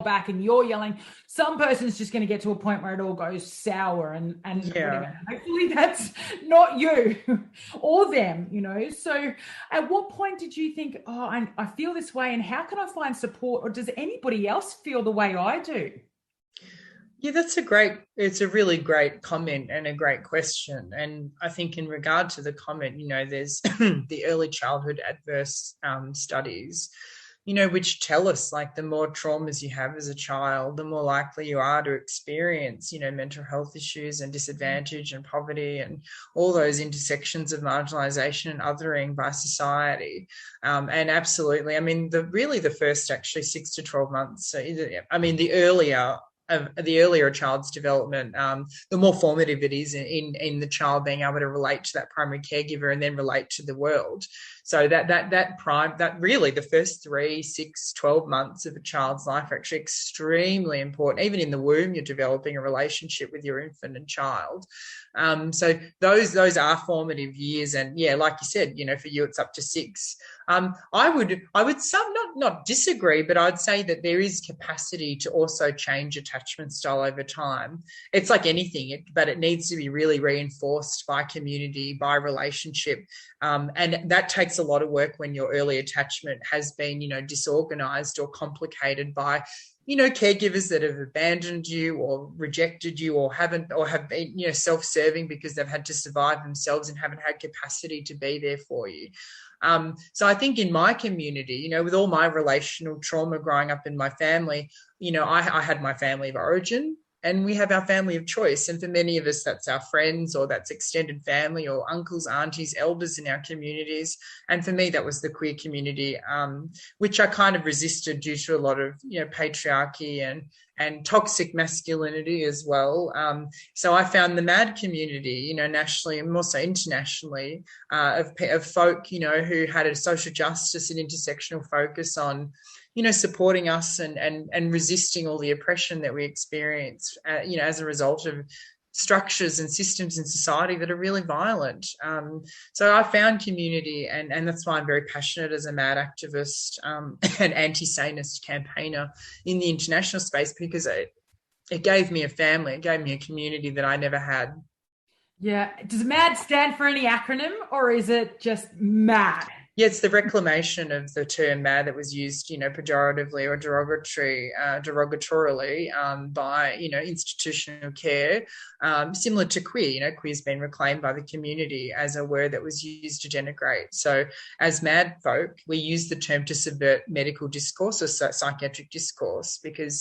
back and you're yelling, some person's just going to get to a point where it all goes sour and whatever. Hopefully that's not you or them, you know. So at what point did you think, oh, I feel this way, and how can I find support, or does anybody else feel the way I do? Yeah, it's a really great comment and a great question. And I think in regard to the comment, you know, there's the early childhood adverse studies, you know, which tell us like the more traumas you have as a child, the more likely you are to experience, you know, mental health issues and disadvantage and poverty and all those intersections of marginalization and othering by society. And absolutely, I mean, the first actually 6 to 12 months, I mean, the earlier a child's development, the more formative it is in the child being able to relate to that primary caregiver and then relate to the world. So that really the first 3, 6, 12 months of a child's life are actually extremely important. Even in the womb, you're developing a relationship with your infant and child. So those are formative years. And yeah, like you said, you know, for you, it's up to 6. I would some not disagree, but I'd say that there is capacity to also change attachment style over time. It's like anything, but it needs to be really reinforced by community, by relationship. And that takes a lot of work when your early attachment has been, you know, disorganized or complicated by, you know, caregivers that have abandoned you or rejected you or have been, you know, self-serving because they've had to survive themselves and haven't had capacity to be there for you. So I think in my community, you know, with all my relational trauma growing up in my family, you know, I had my family of origin and we have our family of choice. And for many of us, that's our friends or that's extended family or uncles, aunties, elders in our communities. And for me, that was the queer community, which I kind of resisted due to a lot of, you know, patriarchy and toxic masculinity as well. So I found the MAD community, you know, nationally and also internationally, of folk, you know, who had a social justice and intersectional focus on, you know, supporting us and resisting all the oppression that we experience, you know, as a result of structures and systems in society that are really violent. So I found community, and that's why I'm very passionate as a MAD activist and anti-sanist campaigner in the international space, because it gave me a family, it gave me a community that I never had. Yeah. Does MAD stand for any acronym, or is it just MAD? Yeah, it's the reclamation of the term "mad" that was used, you know, pejoratively or derogatorily by, you know, institutional care, similar to queer. You know, queer's been reclaimed by the community as a word that was used to denigrate. So, as mad folk, we use the term to subvert medical discourse or psychiatric discourse because